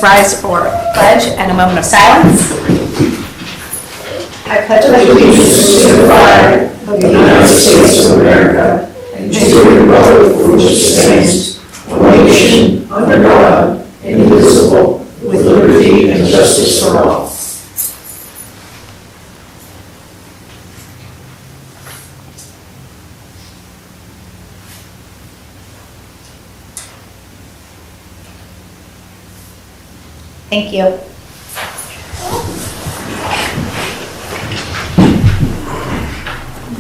rise for pledge and a moment of silence. I pledge allegiance to the flag of the United States of America and to the republic for which it stands, one nation, under God, indivisible, with liberty and justice for all. Thank you.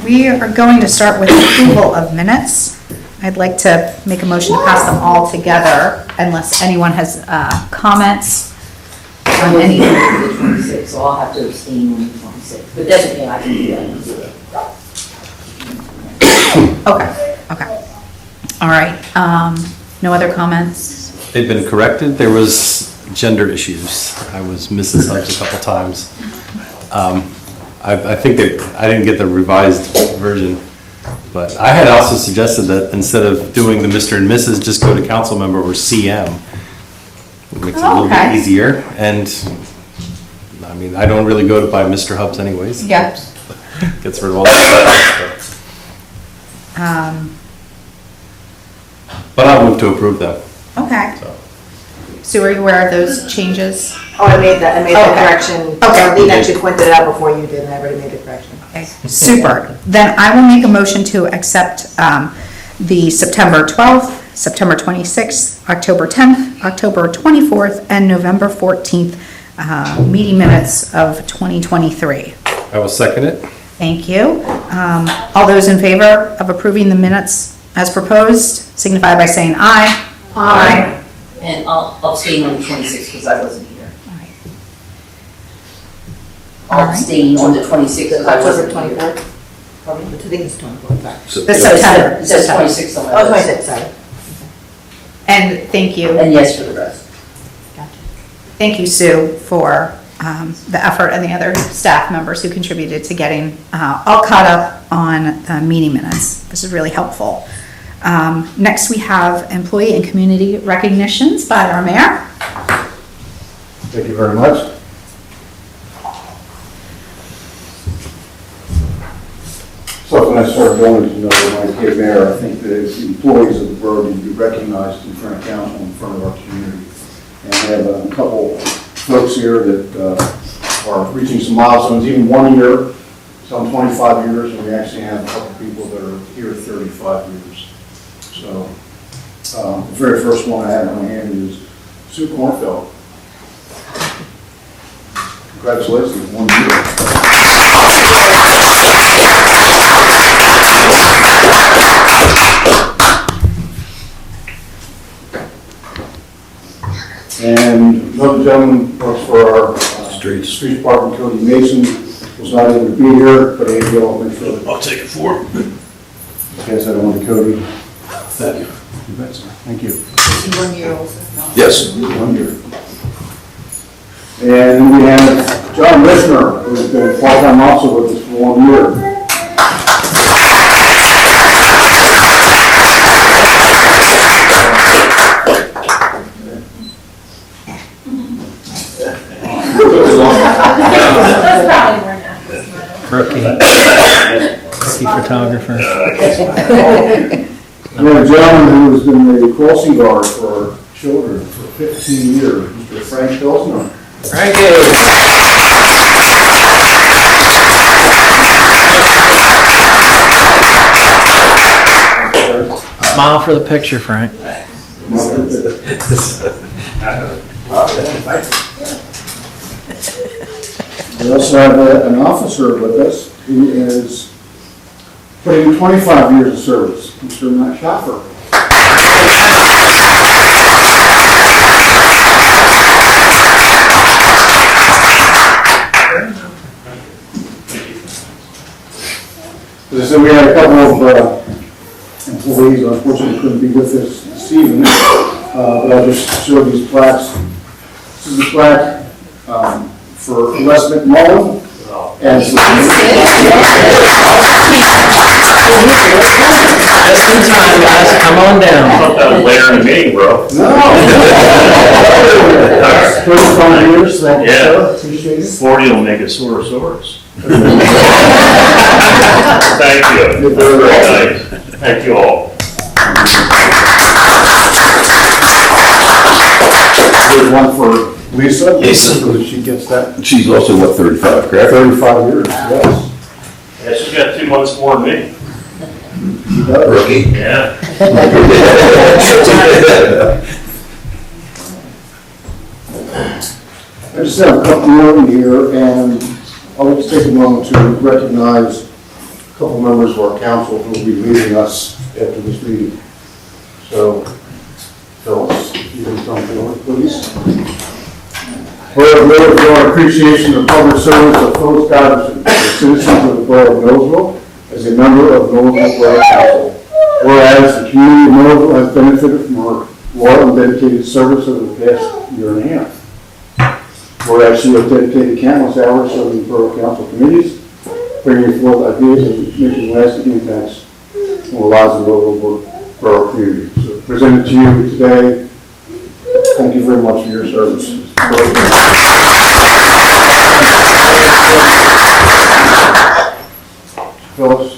We are going to start with approval of minutes. I'd like to make a motion to pass them all together unless anyone has comments on any. 26, so I'll have to abstain on the 26, but that's okay, I can do that. Okay. All right. No other comments? They've been corrected. There was gender issues. I was Mrs. Hubbs a couple times. I think I didn't get the revised version, but I had also suggested that instead of doing the Mr. and Mrs., just go to council member or CM. It makes it a little bit easier. And I mean, I don't really go by Mr. Hubbs anyways. Yeah. Gets rid of all that stuff. But I'll move to approve them. Okay. Sue, are you aware of those changes? Oh, I made that correction. Okay. Lee actually pointed it out before you did, and I already made the correction. Okay, super. Then I will make a motion to accept the September 12th, September 26th, October 10th, October 24th, and November 14th meeting minutes of 2023. I will second it. Thank you. All those in favor of approving the minutes as proposed signify by saying aye. Aye. And I'll abstain on the 26th because I wasn't here. I'll abstain on the 26th because I wasn't here. 24th? Probably, I think it's 24th. The September. It says 26th on my Oh, list. 26th, sorry. And thank you. And yes for the rest. Gotcha. Thank you, Sue, for the effort and the other staff members who contributed to getting all caught up on the meeting minutes. This is really helpful. Next, we have employee and community recognitions by our mayor. Thank you very much. Something I sort of wanted to know when I came there, I think that the employees of the borough need to be recognized in front of council, in front of our community. And we have a couple folks here that are reaching some milestones, even 1 year, some 25 years, and we actually have a couple people that are here 35 years. So the very first one I have in my hand is Sue Kornfeld. Congratulations, 1 year. And another gentleman works for our street department, Cody Mason, was not able to be here, but I'll make sure that I'll take it for him. you guys had on to Cody. Thank you. You bet, sir. Thank you. 1 year also. Yes. 1 year. And then we have John Lishner, who's been a part-time officer with us for 1 year. Rookie photographer. We have a gentleman who has been a crossing guard for children for 15 years, Mr. Frank Pilsner. Smile for the picture, Frank. We also have an officer with us who is putting 25 years of service, Mr. Matt Schaffer. As I said, we had a couple of employees, unfortunately couldn't be with us this evening, but I'll just show these plaques. This is the plaque for Les McMullen and Just in time, guys, come on down. That was later in the meeting, bro. No. 35 years, thank you, Yeah. sir. Appreciate it. 40 will make a Sorosaurus. Thank you. You're very Very welcome. nice. Thank you all. There's one for Lisa. Lisa. She gets that. She's also, what, 35, correct? 35 years, yes. Yeah, she's got 2 months more than me. She does. Rookie. Yeah. I just have a couple more in here, and I'll just take a moment to recognize a couple members of our council who will be leaving us after this meeting. So, Phyllis, if you can come forward, please. Borough Board, for our appreciation of public service of Phyllis Goddardson, a citizen of the Borough of Millersville, as a member of Millersville Borough Council. Whereas the community of Millersville has benefited from her loyal and dedicated service over the past year and a half. Whereas she has dedicated countless hours serving the Borough Council committees, bringing forth ideas and making lasting impacts on the lives of the local borough community. So presented to you today, thank you very much for your service. Phyllis,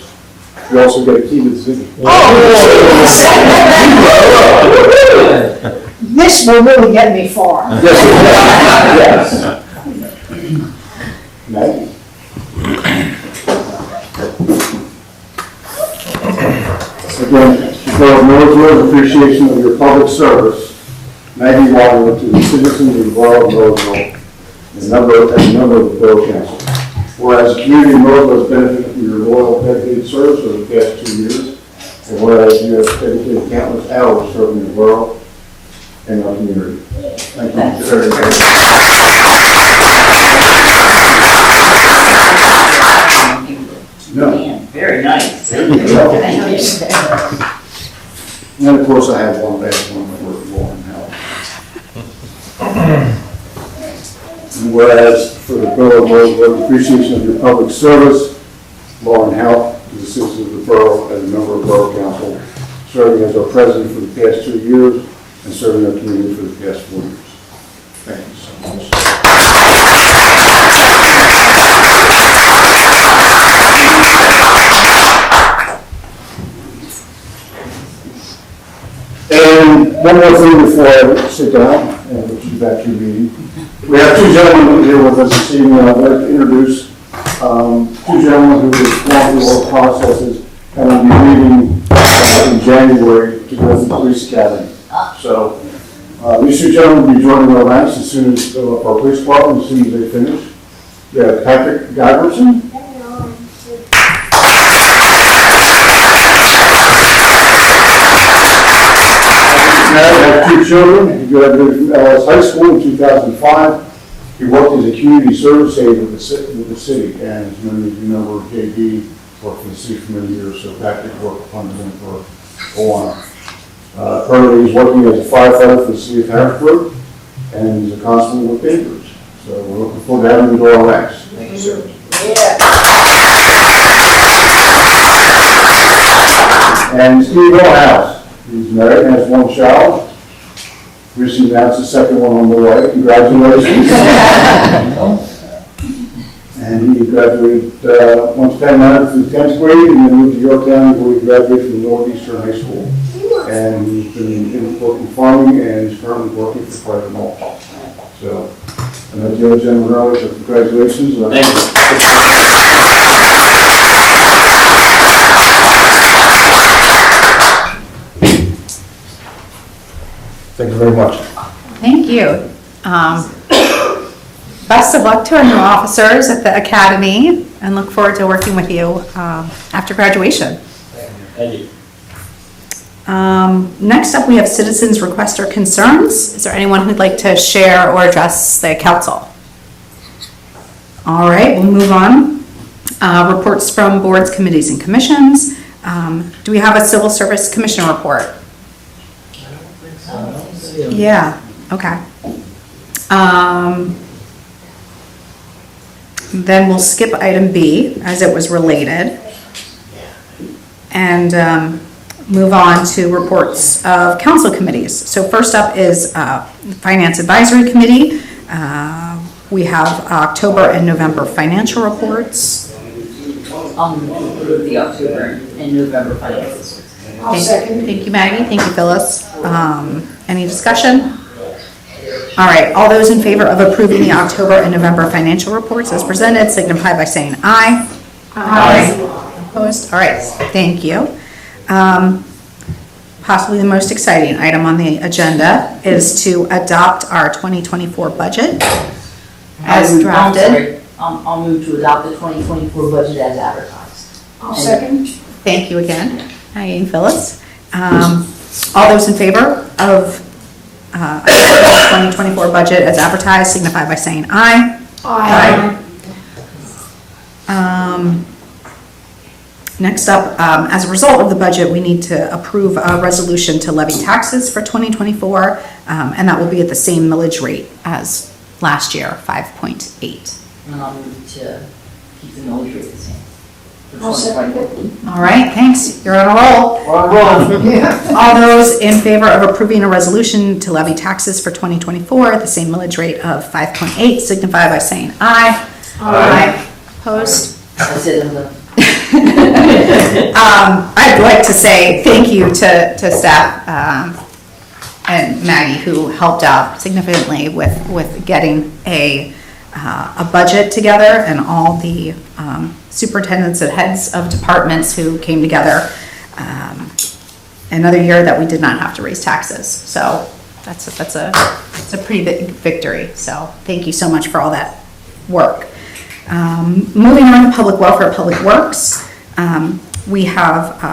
you also get a key to the city. This will really get me far. Yes. Maggie. Again, for Millersville's appreciation of your public service, Maggie Waterwood to the citizens of the Borough of Millersville, as a member of the Borough Council. Whereas the community of Millersville has benefited from your loyal, dedicated service over the past 2 years, and whereas you have dedicated countless hours serving the borough and our community. Thank you very much. No. Very nice. And of course, I have one last one for Lauren Howell. And whereas for the Borough of Millersville, appreciation of your public service, Lauren Howell is a citizen of the borough and a member of Borough Council, serving as our president for the past 2 years and serving our community for the past 4 years. Thank you so much. And one more thing before I sit down and get you back to your meeting. We have 2 gentlemen here with us this evening. I'd like to introduce 2 gentlemen who have gone through all processes and will be leaving in January to go to the police academy. So these 2 gentlemen will be joining our ranks as soon as our police department, as soon as they finish. We have Patrick Giverson. I have 2 children. He graduated from LS High School in 2005. He worked as a community service aide with the city, and as many of you know, JD worked for the city for many years, so Patrick worked under him for a while. Currently, he's working as a firefighter for the city of Harrisburg, and he's a constable with Baker's. So we're looking forward to having him to our ranks. Thank you, sir. And Steve House. He's married and has 1 child. Recently announced the second one on the way. Congratulations. And he graduated, went to Penn Manor for the 10th grade and then moved to Yorktown where he graduated from Northeastern High School. And he's been working farming and he's currently working for private mulch. So, I know the other gentleman earlier, so congratulations. Thank you. Thank you very much. Thank you. Best of luck to our new officers at the academy and look forward to working with you after graduation. Thank you. Next up, we have citizens' requests or concerns. Is there anyone who'd like to share or address the council? All right, we'll move on. Reports from boards, committees, and commissions. Do we have a civil service commissioner report? Yeah, okay. Then we'll skip item B as it was related. and move on to reports of council committees. So first up is Finance Advisory Committee. We have October and November financial reports. Approve the October and November finances. Thank you, Maggie. Thank you, Phyllis. Any discussion? All right, all those in favor of approving the October and November financial reports as presented signify by saying aye. Aye. Opposed? All right, thank you. Possibly the most exciting item on the agenda is to adopt our 2024 budget as drafted. I'll move to adopt the 2024 budget as advertised. I'll second. Thank you again, Maggie and Phyllis. All those in favor of 2024 budget as advertised signify by saying aye. Aye. Next up, as a result of the budget, we need to approve a resolution to levy taxes for 2024, and that will be at the same millage rate as last year, 5.8. And I'll move to keep the millage rate the same. for I'll second 2024. All right, thanks, you're on a roll. All those in favor of approving a resolution to levy taxes for 2024 at the same millage rate of 5.8 signify by saying aye. Aye. Opposed? I said in the. I'd like to say thank you to staff and Maggie, who helped out significantly with getting a budget together, and all the superintendents and heads of departments who came together. Another year that we did not have to raise taxes, so it's a pretty big victory. So thank you so much for all that work. Moving on to public welfare, public works, we have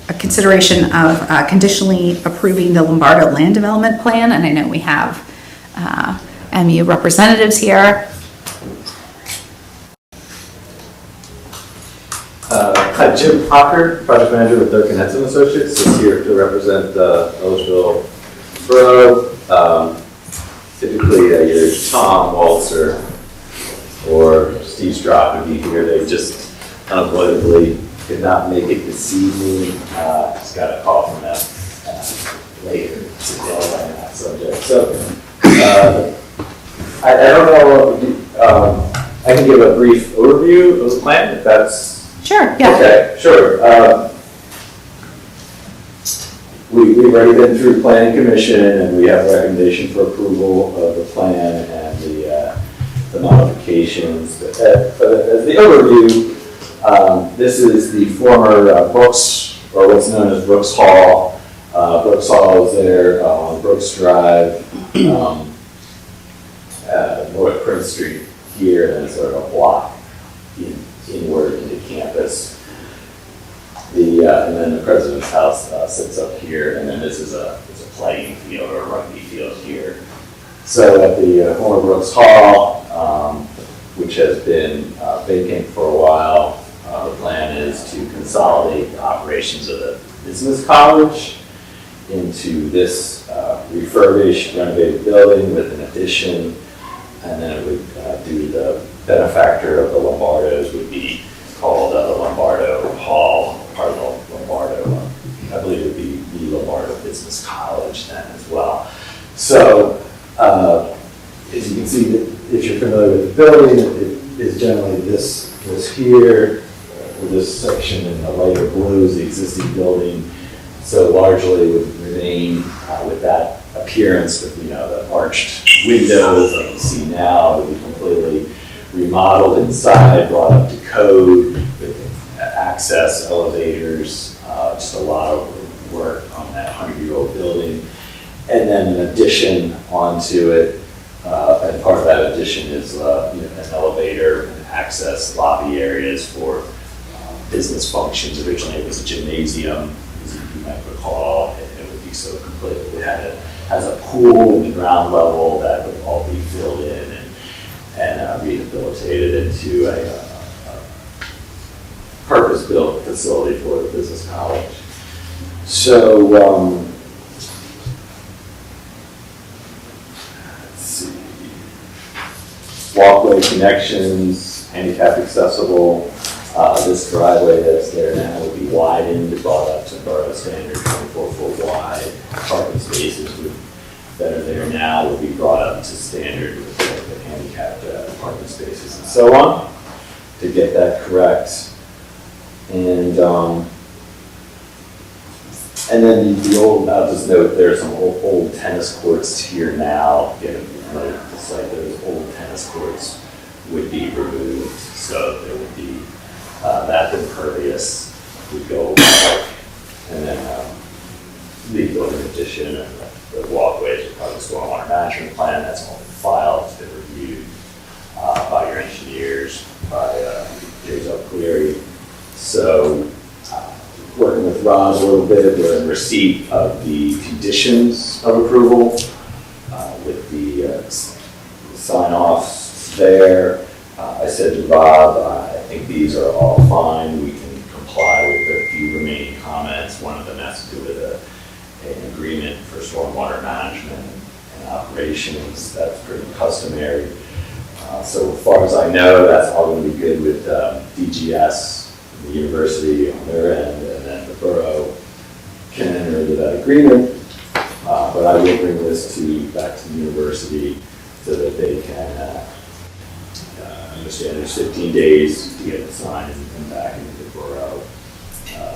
a consideration of conditionally approving the Lombardo land development plan, and I know we have MU representatives here. Hi, Jim Hocker, project manager with Durkin Henson Associates, is here to represent Millersville Borough. Typically, either Tom, Walter, or Steve Stropp would be here. They just unavoidably could not make it this evening. Just got a call from them later today on that subject. So, I don't know, I can give a brief overview of the plan, if that's... Sure, yeah. Okay, sure. We've already been through planning commission, and we have a recommendation for approval of the plan and the modifications. But as the overview, this is the former Brooks, or what's known as Brooks Hall. Brooks Hall is there on Brooks Drive, North Prince Street here, and sort of a block inward into campus. And then the president's house sits up here, and then this is a playing field or a rugby field here. So at the former Brooks Hall, which has been vacant for a while, the plan is to consolidate the operations of the business college into this refurbished, renovated building with an addition, and then it would do the benefactor of the Lombardos would be called the Lombardo Hall, part of the Lombardo, I believe it would be the Lombardo Business College then as well. So, as you can see, if you're familiar with the building, it is generally this here, this section in the lighter blue is the existing building. So largely would remain with that appearance with, the arched windows that you see now. It would be completely remodeled inside, brought up to code with access, elevators, just a lot of work on that 100-year-old building. And then an addition onto it, and part of that addition is an elevator and access lobby areas for business functions. Originally it was a gymnasium, as you might recall, and it would be so completely, it has a pool in the ground level that would all be filled in and rehabilitated into a purpose-built facility for the business college. So, let's see, walkway connections, handicap accessible, This driveway that's there now will be widened, brought up to borough standard, 24-foot wide. Parking spaces that are there now will be brought up to standard with the handicapped parking spaces and so on, to get that correct. And then the old, I'll just note, there are some old tennis courts here now. Given the site, those old tennis courts would be removed, so there would be that impervious would go away. And then the building addition and the walkways are part of the stormwater management plan. That's all been filed, it's been reviewed by your engineers, by James Cleary. So working with Rob a little bit, we're in receipt of the conditions of approval with the sign-offs there. I said to Rob, I think these are all fine. We can comply with a few remaining comments. One of them has to do with an agreement for stormwater management and operations. That's pretty customary. So as far as I know, that's all going to be good with DGS, the university on their end, and then the borough can enter into that agreement. But I will bring this back to the university so that they can understand there's 15 days to get it signed and back into the borough.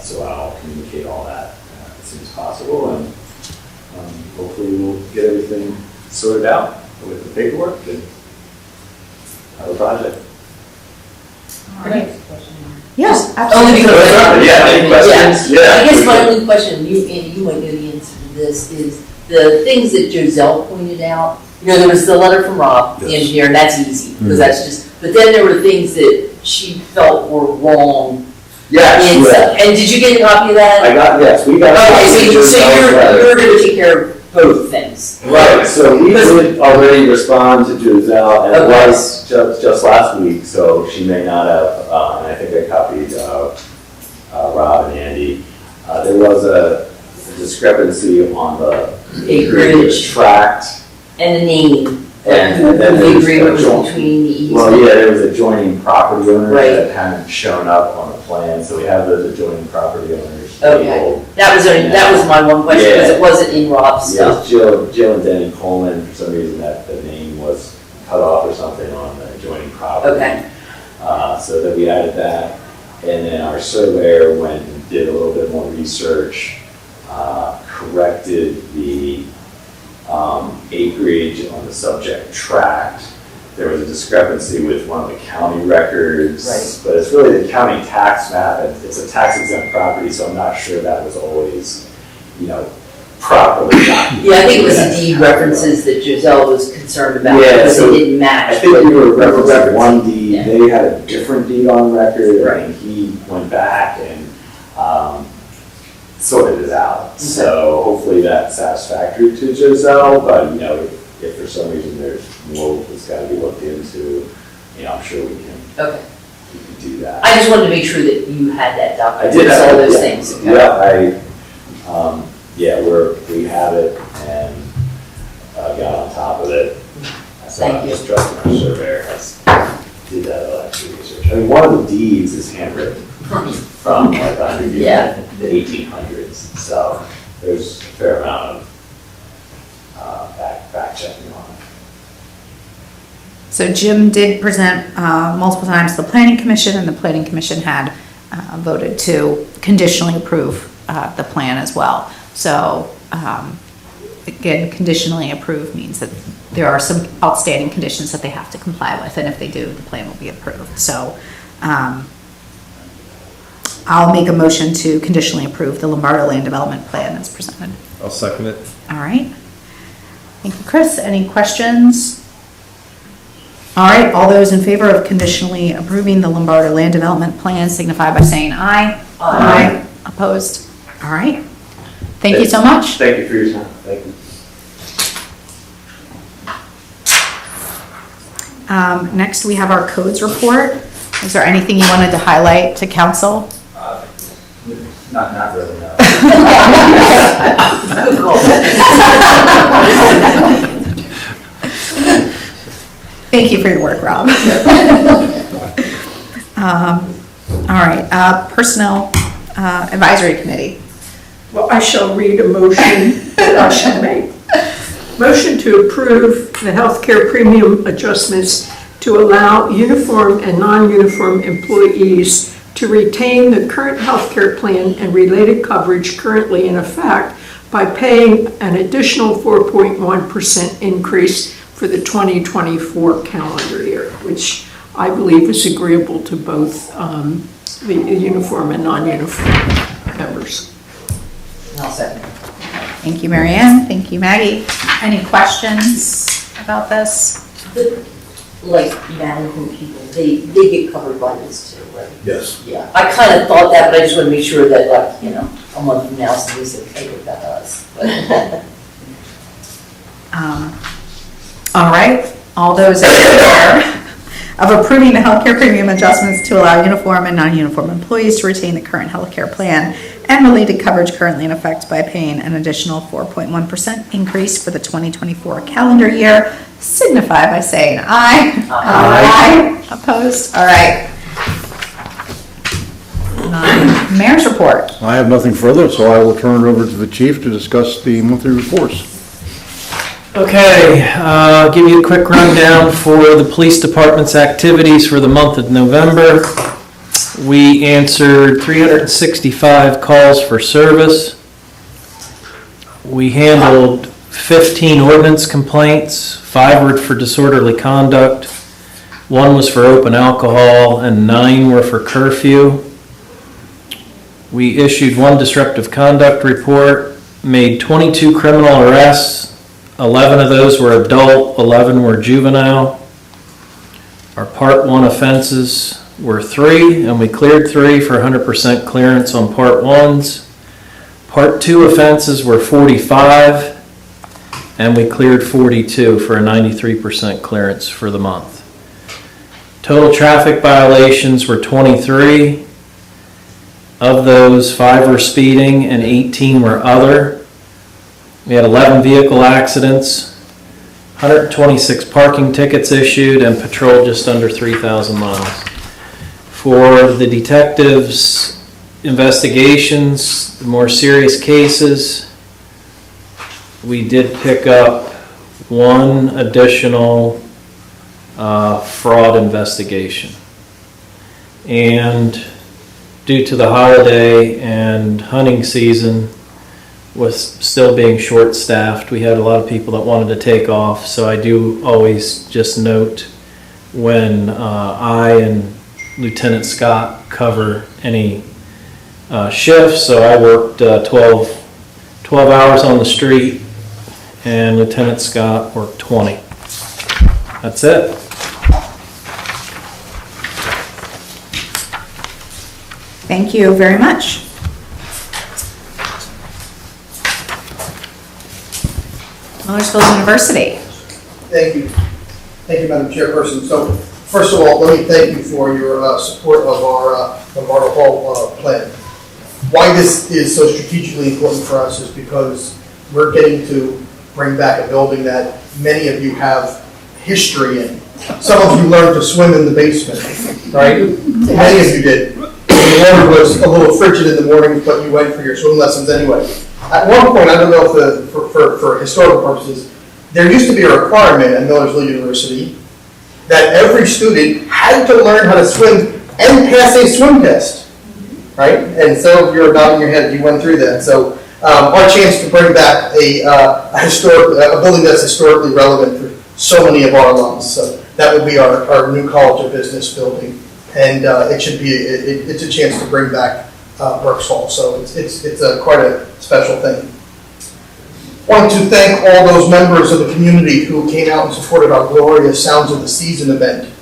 So I'll communicate all that as soon as possible, and hopefully we'll get everything sorted out with the paperwork and have a project. All right. Yes, absolutely. Yeah, any questions? Yeah. I guess my only question, Andy, you might know the answer to this, is the things that Giselle pointed out. You know, there was the letter from Rob, the engineer, and that's easy, because that's just, but then there were things that she felt were wrong. Yes, And did you get a copy of that? yes, we got. Okay, so you're going to take care of both things. Right, so we did already respond to Giselle, and it Okay. was just last week, so she may not have, and I think I copied Rob and Andy. There was a discrepancy on the Acreage. tract. And the name. And then the there's agreement was joint- between the easement. Well, yeah, there was adjoining property owners Right. that hadn't shown up on the plan, so we have those adjoining property owners Okay. labeled. That was my one question, because it wasn't in Rob's Yeah, stuff. Jill and Denny Coleman, for some reason that the name was cut off or something on the adjoining property. Okay. So that we added that, and then our surveyor went and did a little bit more research, corrected the acreage on the subject tract. There was a discrepancy with one of the county records, Right. but it's really the county tax map, and it's a tax exempt property, so I'm not sure that was always, properly documented. Yeah, I think it was the deed references that Giselle was concerned about, Yeah, because so they didn't match. I think we were referencing referencing one deed, Yeah. they had a different deed on record, Right. and he went back and sorted it out. So hopefully that's satisfactory to Giselle, but if for some reason there's more that's got to be looked into, I'm sure we can Okay. do that. I just wanted to make sure that you had that I document, did have all those yeah. things. Okay. We have it and got on top of it. So Thank I'm you. just trusting our surveyor did that actual research. I mean, one of the deeds is handwritten from like Yeah. the 1800s, so there's a fair amount of back checking on it. So Jim did present multiple times to the planning commission, and the planning commission had voted to conditionally approve the plan as well. So again, conditionally approved means that there are some outstanding conditions that they have to comply with, and if they do, the plan will be approved. So I'll make a motion to conditionally approve the Lombardo Land Development Plan as presented. I'll second it. All right. Thank you, Chris. Any questions? All right, all those in favor of conditionally approving the Lombardo Land Development Plan signify by saying aye. Aye. Opposed? All right. Thank you so much. Thank you for your time. Thank you. Next, we have our codes report. Is there anything you wanted to highlight to council? Not really, no. Thank you for your work, Rob. All right, Personnel Advisory Committee. Well, I shall read a motion that I shall make. Motion to approve the healthcare premium adjustments to allow uniform and non-uniform employees to retain the current healthcare plan and related coverage currently in effect by paying an additional 4.1% increase for the 2024 calendar year, which I believe is agreeable to both the uniform and non-uniform members. I'll second. Thank you, Mary Ann. Thank you, Maggie. Any questions about this? Like, management people, they get covered by this too, right? Yes. Yeah, I kind of thought that, but I just want to make sure that, like, you know, a month from now, somebody said, hey, what about us? But- All right, all those in favor of approving the healthcare premium adjustments to allow uniform and non-uniform employees to retain the current healthcare plan and related coverage currently in effect by paying an additional 4.1% increase for the 2024 calendar year, signify by saying aye. Aye. Opposed? All right. Mayor's report. I have nothing further, so I will turn it over to the chief to discuss the monthly reports. Okay, I'll give you a quick rundown for the police department's activities for the month of November. We answered 365 calls for service. We handled 15 ordinance complaints, 5 were for disorderly conduct, 1 was for open alcohol, and 9 were for curfew. We issued 1 disruptive conduct report, made 22 criminal arrests. 11 of those were adult, 11 were juvenile. Our Part 1 offenses were 3, and we cleared 3 for 100% clearance on Part 1s. Part 2 offenses were 45, and we cleared 42 for a 93% clearance for the month. Total traffic violations were 23. Of those, 5 were speeding and 18 were other. We had 11 vehicle accidents, 126 parking tickets issued, and patrolled just under 3,000 miles. For the detectives' investigations, the more serious cases, we did pick up 1 additional fraud investigation. And due to the holiday and hunting season, with still being short-staffed, we had a lot of people that wanted to take off, so I do always just note when I and Lieutenant Scott cover any shifts, so I worked 12 hours on the street, and Lieutenant Scott worked 20. That's it. Thank you very much. Millersville University. Thank you. Thank you, Madam Chairperson. So, first of all, let me thank you for your support of our Lombardo Hall plan. Why this is so strategically important for us is because we're getting to bring back a building that many of you have history in. Some of you learned to swim in the basement, right? Many of you did. The water was a little frigid in the morning, but you went for your swim lessons anyway. At one point, I don't know if for historical purposes, there used to be a requirement at Millersville University that every student had to learn how to swim and pass a swim test, right? And so you're nodding your head, you went through that. So our chance to bring back a building that's historically relevant for so many of our alums. So that would be our new College of Business building, and it's a chance to bring back Brooks Hall. So it's quite a special thing. Want to thank all those members of the community who came out and supported our Glorious Sounds of the Season event.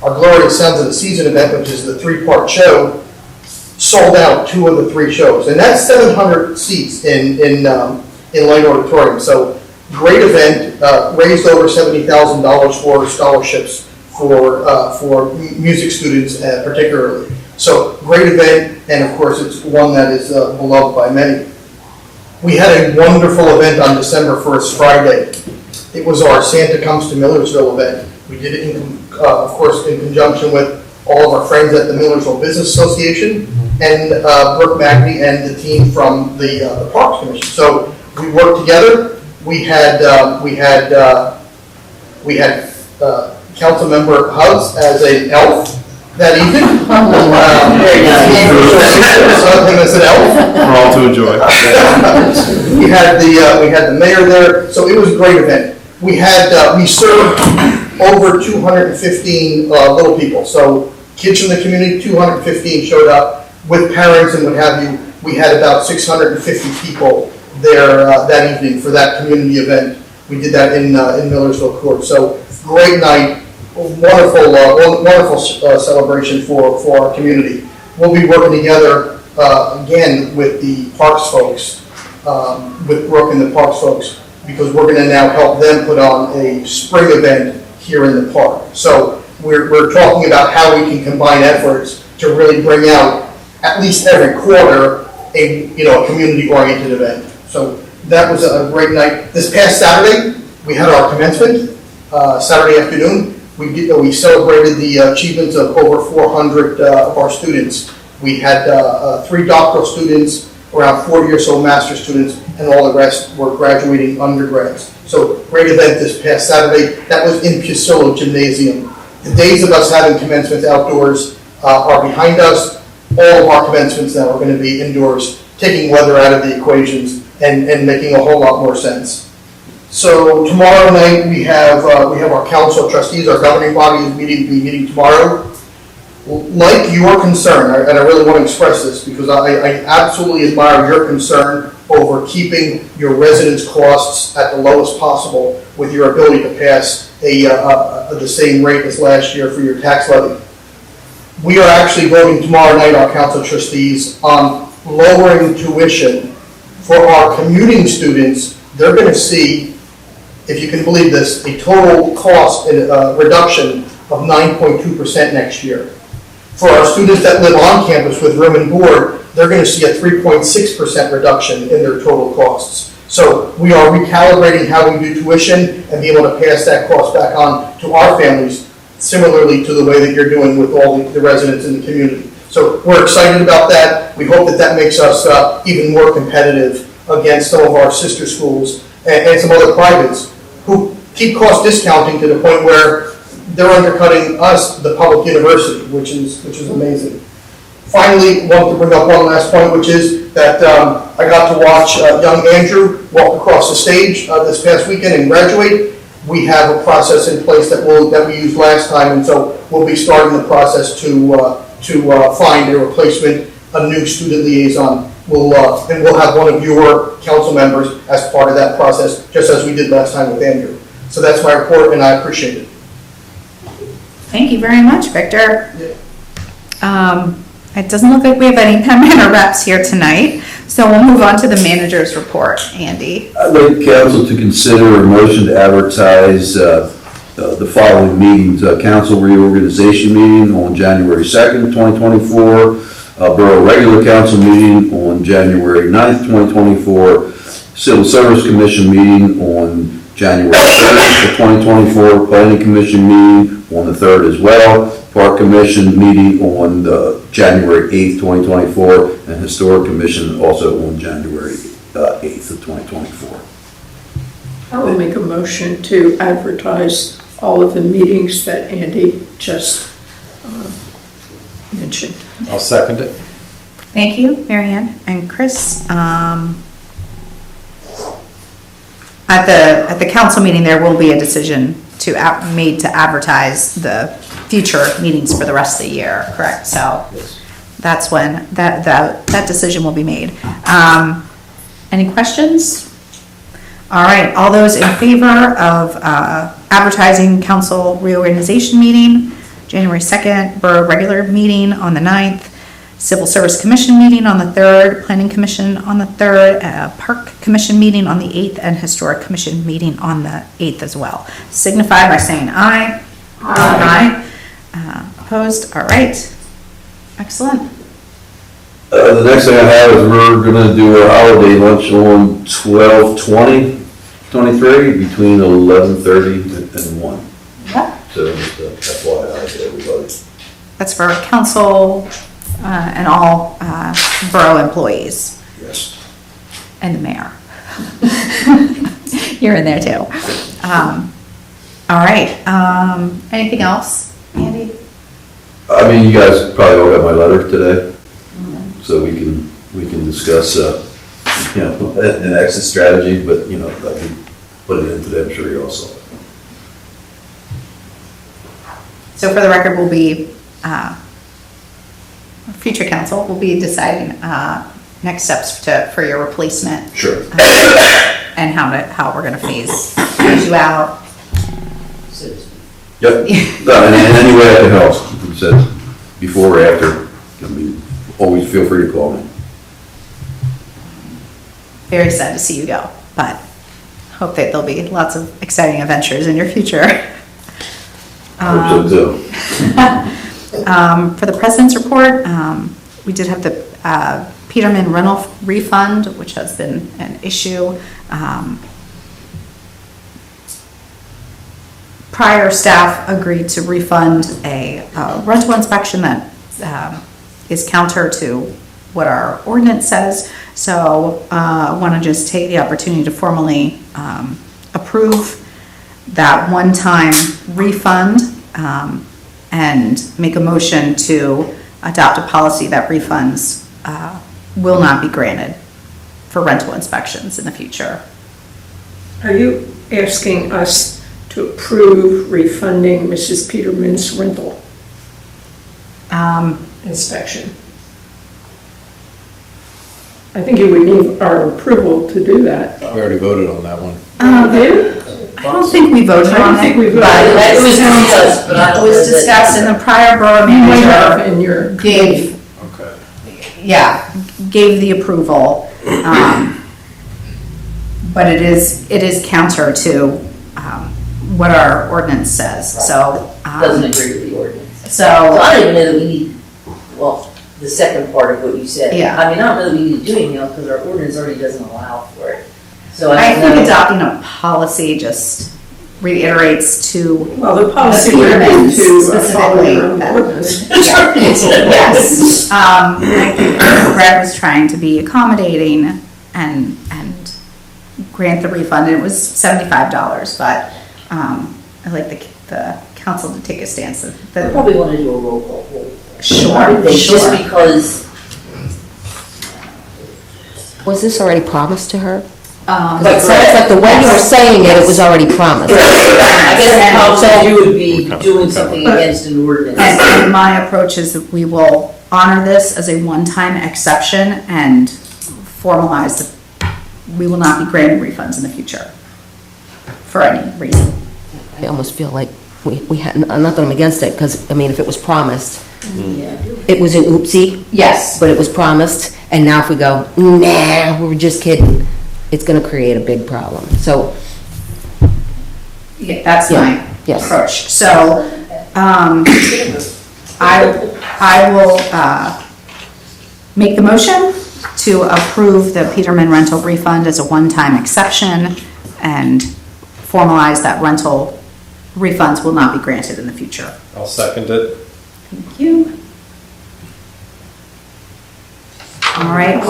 Our Glorious Sounds of the Season event, which is the 3-part show, sold out 2 of the 3 shows, and that's 700 seats in Light Auditorium. So great event, raised over $70,000 for scholarships for music students particularly. So great event, and of course it's one that is beloved by many. We had a wonderful event on December 1st, Friday. It was our Santa Comes to Millersville event. We did it, of course, in conjunction with all of our friends at the Millersville Business Association, and Brooke Magny and the team from the Parks Commission. So we worked together. We had Councilmember Huggs as an elf that evening. As an elf. For all to enjoy. We had the mayor there, so it was a great event. We served over 215 little people. So kids from the community, 215 showed up with parents and what have you. We had about 650 people there that evening for that community event. We did that in Millersville Court. So great night, wonderful celebration for our community. We'll be working together again with the Parks folks, with Brooke and the Parks folks, because we're going to now help them put on a spring event here in the park. So we're talking about how we can combine efforts to really bring out at least every quarter a community-oriented event. So that was a great night. This past Saturday, we had our commencement, Saturday afternoon. We celebrated the achievements of over 400 of our students. We had 3 doctoral students, around 40 or so master students, and all the rest were graduating undergrads. So great event this past Saturday. That was in Pusilla Gymnasium. The days of us having commencements outdoors are behind us. All of our commencements now are going to be indoors, taking weather out of the equations and making a whole lot more sense. So tomorrow night we have our council of trustees, our governing body is meeting tomorrow. Like your concern, and I really want to express this because I absolutely admire your concern over keeping your residents' costs at the lowest possible with your ability to pass the same rate as last year for your tax levy. We are actually voting tomorrow night, our council of trustees, on lowering tuition for our commuting students. They're going to see, if you can believe this, a total cost reduction of 9.2% next year. For our students that live on campus with room and board, they're going to see a 3.6% reduction in their total costs. So we are recalibrating how we do tuition and be able to pass that cost back on to our families, similarly to the way that you're doing with all the residents in the community. So we're excited about that. We hope that makes us even more competitive against some of our sister schools and some other privates who keep cost discounting to the point where they're undercutting us, the public university, which is amazing. Finally, want to bring up one last point, which is that I got to watch young Andrew walk across the stage this past weekend and graduate. We have a process in place that we used last time, and so we'll be starting the process to find a replacement, a new student liaison. We'll have one of your council members as part of that process, just as we did last time with Andrew. So that's my report, and I appreciate it. Thank you very much, Victor. It doesn't look like we have any penmen or reps here tonight, so we'll move on to the manager's report. Andy. I'd like council to consider a motion to advertise the following meetings. Council reorganization meeting on January 2nd, 2024. Borough regular council meeting on January 9th, 2024. Civil Service Commission meeting on January 3rd of 2024. Planning Commission meeting on the 3rd as well. Park Commission meeting on January 8th, 2024, and Historic Commission also on January 8th of 2024. I will make a motion to advertise all of the meetings that Andy just mentioned. I'll second it. Thank you, Marianne and Chris. At the council meeting, there will be a decision made to advertise the future meetings for the rest of the year, correct? So that's when that decision will be made. Any questions? All right, all those in favor of advertising council reorganization meeting, January 2nd, Borough regular meeting on the 9th, Civil Service Commission meeting on the 3rd, Planning Commission on the 3rd, Park Commission meeting on the 8th, and Historic Commission meeting on the 8th as well. Signify by saying aye. Aye. Opposed? All right. Excellent. The next thing I have is we're going to do a holiday lunch on 12/20/23 between 11:30 and 1. Yep. So just FYI to everybody. That's for council and all borough employees Yes. and the mayor. You're in there too. All right, anything else, Andy? I mean, you guys probably all got my letter today, so we can discuss, an exit strategy, but, I can put it in today, I'm sure you all saw it. So for the record, we'll be, future council will be deciding next steps for your replacement Sure. and how we're gonna phase you out. So to speak. Yep, no, and any way I can help, like you said, before or after, always feel free to call me. Very sad to see you go, but hope that there'll be lots of exciting adventures in your future. I hope so too. For the president's report, we did have the Peterman rental refund, which has been an issue. Prior staff agreed to refund a rental inspection that is counter to what our ordinance says. So I want to just take the opportunity to formally approve that one-time refund and make a motion to adopt a policy that refunds will not be granted for rental inspections in the future. Are you asking us to approve refunding Mrs. Peterman's rental inspection? I think you would need our approval to do that. We already voted on that one. I don't think we voted on it, but It was discussed, but I it don't was know that- discussed in the prior borough You might have manager in your gave, Okay. gave the approval. But it is counter to what our ordinance says, so. Doesn't agree with the ordinance. So So, I don't even know that we need, well, the second part of what you said. Yeah. I mean, I don't know that we need to do anything else because our ordinance already doesn't allow for it. So I I think don't know. adopting a policy just reiterates to, Well, the policy The would be Petermans to follow specifically, your own that- ordinance. yes. I think Brad was trying to be accommodating and grant the refund, and it was $75, but I'd like the council to take a stance of I the, probably want to do a roll call vote. Sure, Just sure. because, Was this already promised to her? But It sounds like the way you were saying it, it was already promised. I guess the council, And- you would be doing something against an ordinance. And my approach is that we will honor this as a one-time exception and formalize that we will not be granting refunds in the future for any reason. I almost feel like we had, not that I'm against it, because, I mean, if it was promised, Yeah. it was an oopsie, Yes, but it was promised, and now if we go, nah, we were just kidding, it's gonna create a big problem. So, yeah, that's Yeah, my yes. approach. So, I will make the motion to approve the Peterman rental refund as a one-time exception and formalize that rental refunds will not be granted in the future. I'll second it. Thank you. All right,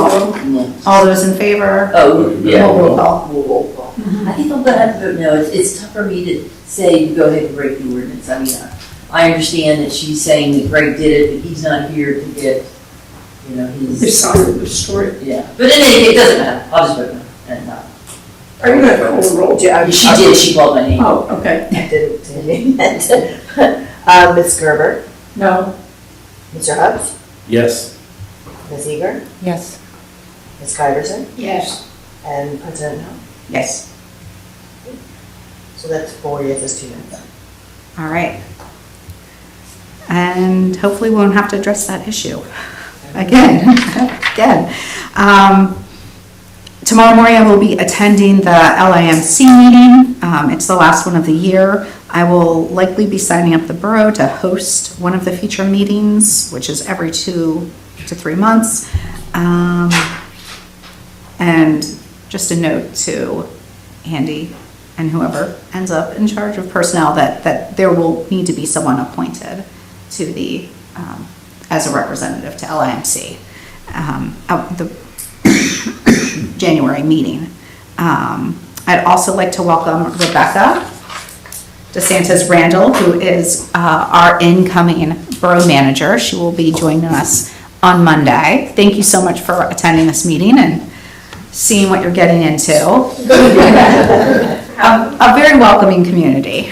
all those in favor? Oh, yeah. Roll call. We'll roll call. I think I'm gonna have to vote no. It's tough for me to say, go ahead and break the ordinance. I mean, I understand that she's saying that Greg did it, but he's not here to get, This his, side of the story. yeah. But in any case, it doesn't matter. I'll just vote no. And, Are you gonna call the roll? she did, she called my name. Oh, okay. Ms. Gerber, No. Mr. Hubbs, Yes. Ms. Eager, yes. Ms. Kyverson, Yes. and President Ho. Yes. So that's 4 yeses, 2 noes. All right. And hopefully we won't have to address that issue again. Tomorrow morning I will be attending the LIMC meeting. It's the last one of the year. I will likely be signing up the borough to host one of the future meetings, which is every 2 to 3 months. And just a note to Andy and whoever ends up in charge of personnel that there will need to be someone appointed to the as a representative to LIMC at the January meeting. I'd also like to welcome Rebecca DeSantis Randall, who is our incoming borough manager. She will be joining us on Monday. Thank you so much for attending this meeting and seeing what you're getting into. A very welcoming community.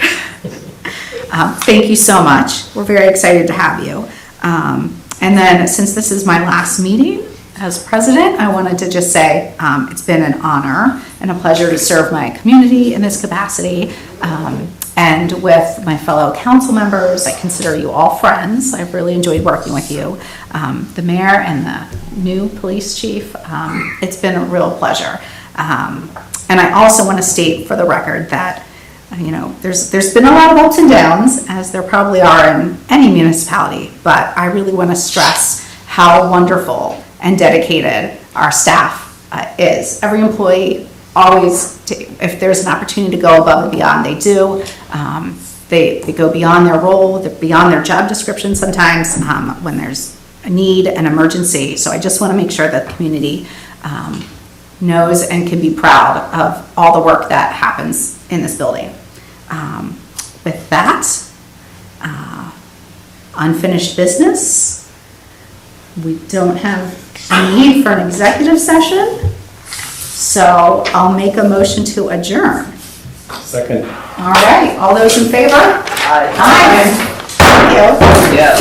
Thank you so much. We're very excited to have you. And then, since this is my last meeting as president, I wanted to just say it's been an honor and a pleasure to serve my community in this capacity. And with my fellow council members, I consider you all friends. I've really enjoyed working with you. The mayor and the new police chief, it's been a real pleasure. And I also want to state for the record that, you know, there's been a lot of ups and downs, as there probably are in any municipality, but I really want to stress how wonderful and dedicated our staff is. Every employee always, if there's an opportunity to go above and beyond, they do. They go beyond their role, beyond their job description sometimes when there's a need, an emergency. So I just want to make sure that the community knows and can be proud of all the work that happens in this building. With that, unfinished business. We don't have a need for an executive session. So I'll make a motion to adjourn. Second. All right, all those in favor? Aye. Thank you. Yeah.